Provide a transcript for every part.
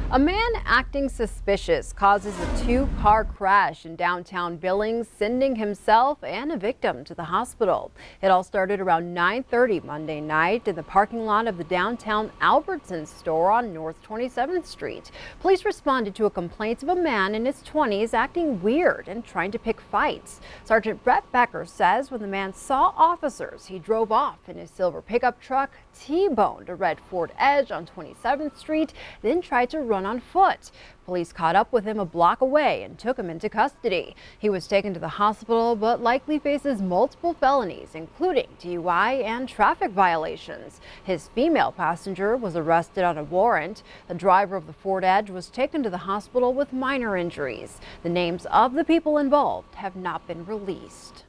A man acting suspicious causes a two-car crash in downtown Billings, sending himself and a victim to the hospital. It all started around 9:30 Monday night in the parking lot of the downtown Albertsons store on North 27th Street. Police responded to a complaint of a man in his 20s acting weird and trying to pick fights. Sergeant Brett Becker says when the man saw officers, he drove off in his silver pickup truck, T-boned a red Ford Edge on 27th Street, then tried to run on foot. Police caught up with him a block away and took him into custody. He was taken to the hospital but likely faces multiple felonies, including DUI and traffic violations. His female passenger was arrested on a warrant. The driver of the Ford Edge was taken to the hospital with minor injuries. The names of the people involved have not been released.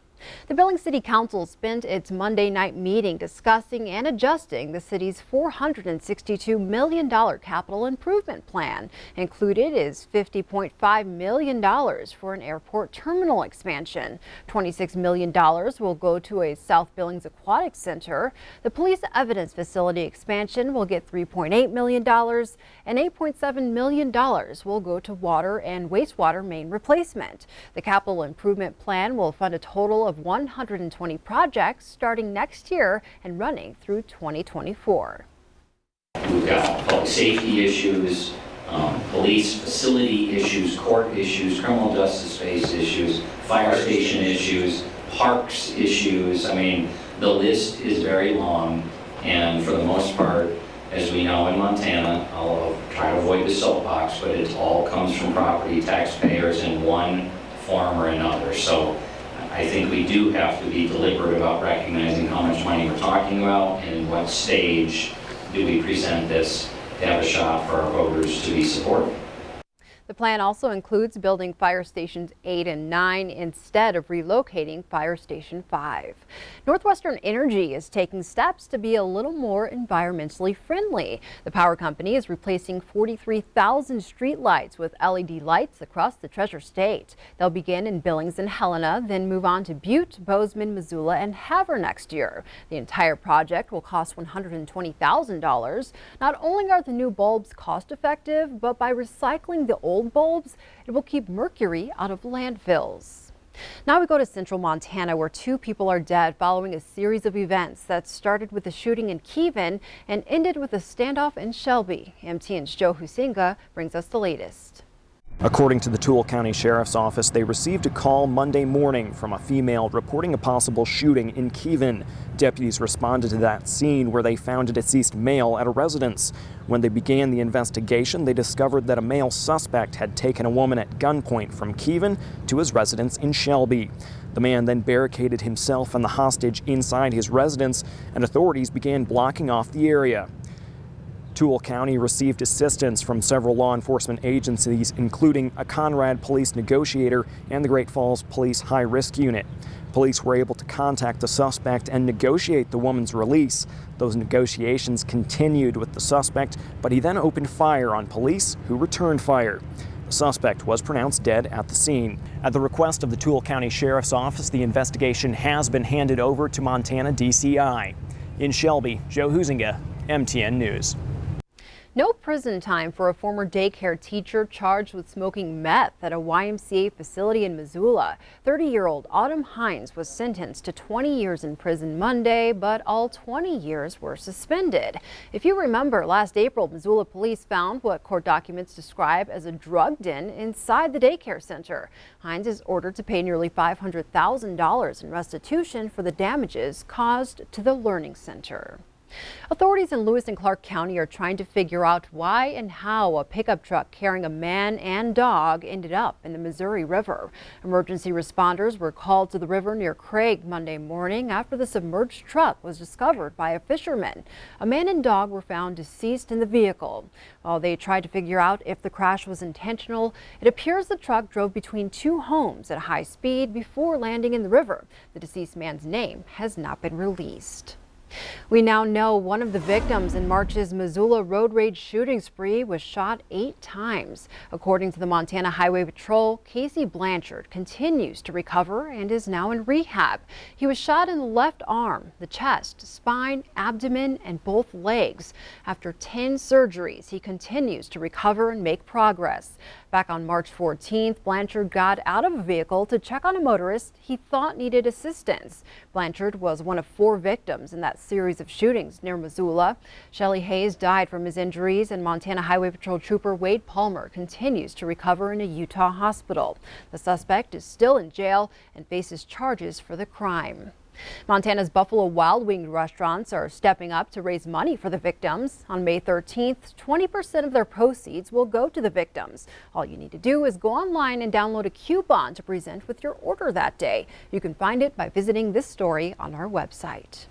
The Billings City Council spent its Monday night meeting discussing and adjusting the city's $462 million capital improvement plan. Included is $50.5 million for an airport terminal expansion. $26 million will go to a South Billings Aquatic Center. The police evidence facility expansion will get $3.8 million, and $8.7 million will go to water and wastewater main replacement. The capital improvement plan will fund a total of 120 projects starting next year and running through 2024. We've got public safety issues, police facility issues, court issues, criminal justice space issues, fire station issues, parks issues. I mean, the list is very long, and for the most part, as we know in Montana, I'll try to avoid the soapbox, but it all comes from property taxpayers in one form or another. So I think we do have to be deliberate about recognizing how much money we're talking about and what stage do we present this to have a shot for our voters to be supportive. The plan also includes building fire stations 8 and 9 instead of relocating fire station 5. Northwestern Energy is taking steps to be a little more environmentally friendly. The power company is replacing 43,000 streetlights with LED lights across the Treasure State. They'll begin in Billings and Helena, then move on to Butte, Bozeman, Missoula, and Havre next year. The entire project will cost $120,000. Not only are the new bulbs cost effective, but by recycling the old bulbs, it will keep mercury out of landfills. Now we go to central Montana, where 2 people are dead following a series of events that started with a shooting in Kevin and ended with a standoff in Shelby. MTM's Joe Husinga brings us the latest. According to the Toole County Sheriff's Office, they received a call Monday morning from a female reporting a possible shooting in Kevin. Deputies responded to that scene where they found a deceased male at a residence. When they began the investigation, they discovered that a male suspect had taken a woman at gunpoint from Kevin to his residence in Shelby. The man then barricaded himself and the hostage inside his residence, and authorities began blocking off the area. Toole County received assistance from several law enforcement agencies, including a Conrad police negotiator and the Great Falls Police High Risk Unit. Police were able to contact the suspect and negotiate the woman's release. Those negotiations continued with the suspect, but he then opened fire on police, who returned fire. The suspect was pronounced dead at the scene. At the request of the Toole County Sheriff's Office, the investigation has been handed over to Montana DCI. In Shelby, Joe Husinga, MTN News. No prison time for a former daycare teacher charged with smoking meth at a YMCA facility in Missoula. 30-year-old Autumn Hines was sentenced to 20 years in prison Monday, but all 20 years were suspended. If you remember, last April, Missoula police found what court documents describe as a drug den inside the daycare center. Hines is ordered to pay nearly $500,000 in restitution for the damages caused to the learning center. Authorities in Lewis and Clark County are trying to figure out why and how a pickup truck carrying a man and dog ended up in the Missouri River. Emergency responders were called to the river near Craig Monday morning after the submerged truck was discovered by a fisherman. A man and dog were found deceased in the vehicle. While they tried to figure out if the crash was intentional, it appears the truck drove between 2 homes at high speed before landing in the river. The deceased man's name has not been released. We now know one of the victims in March's Missoula road rage shooting spree was shot 8 times. According to the Montana Highway Patrol, Casey Blanchard continues to recover and is now in rehab. He was shot in the left arm, the chest, spine, abdomen, and both legs. After 10 surgeries, he continues to recover and make progress. Back on March 14th, Blanchard got out of a vehicle to check on a motorist he thought needed assistance. Blanchard was one of 4 victims in that series of shootings near Missoula. Shelley Hayes died from his injuries, and Montana Highway Patrol Trooper Wade Palmer continues to recover in a Utah hospital. The suspect is still in jail and faces charges for the crime. Montana's Buffalo Wild Wing restaurants are stepping up to raise money for the victims. On May 13th, 20% of their proceeds will go to the victims. All you need to do is go online and download a coupon to present with your order that day. You can find it by visiting this story on our website.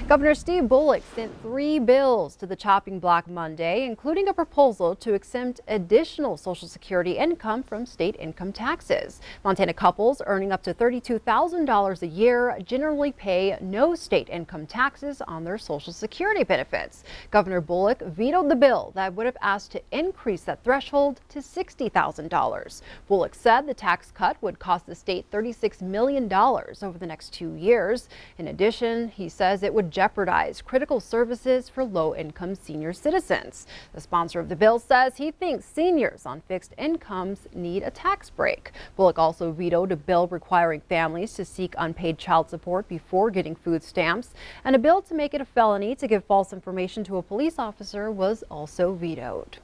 Governor Steve Bullock sent 3 bills to the chopping block Monday, including a proposal to exempt additional Social Security income from state income taxes. Montana couples earning up to $32,000 a year generally pay no state income taxes on their Social Security benefits. Governor Bullock vetoed the bill that would have asked to increase that threshold to $60,000. Bullock said the tax cut would cost the state $36 million over the next 2 years. In addition, he says it would jeopardize critical services for low-income senior citizens. The sponsor of the bill says he thinks seniors on fixed incomes need a tax break. Bullock also vetoed a bill requiring families to seek unpaid child support before getting food stamps, and a bill to make it a felony to give false information to a police officer was also vetoed.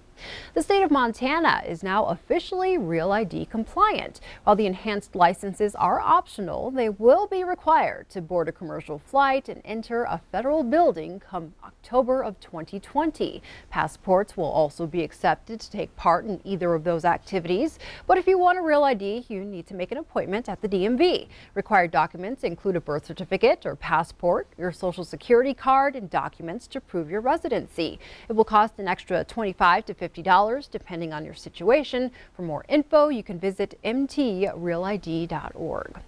The state of Montana is now officially Real ID compliant. While the enhanced licenses are optional, they will be required to board a commercial flight and enter a federal building come October of 2020. Passports will also be accepted to take part in either of those activities. But if you want a Real ID, you need to make an appointment at the DMV. Required documents include a birth certificate or passport, your Social Security card, and documents to prove your residency. It will cost an extra $25 to $50 depending on your situation. For more info, you can visit mtrealid.org.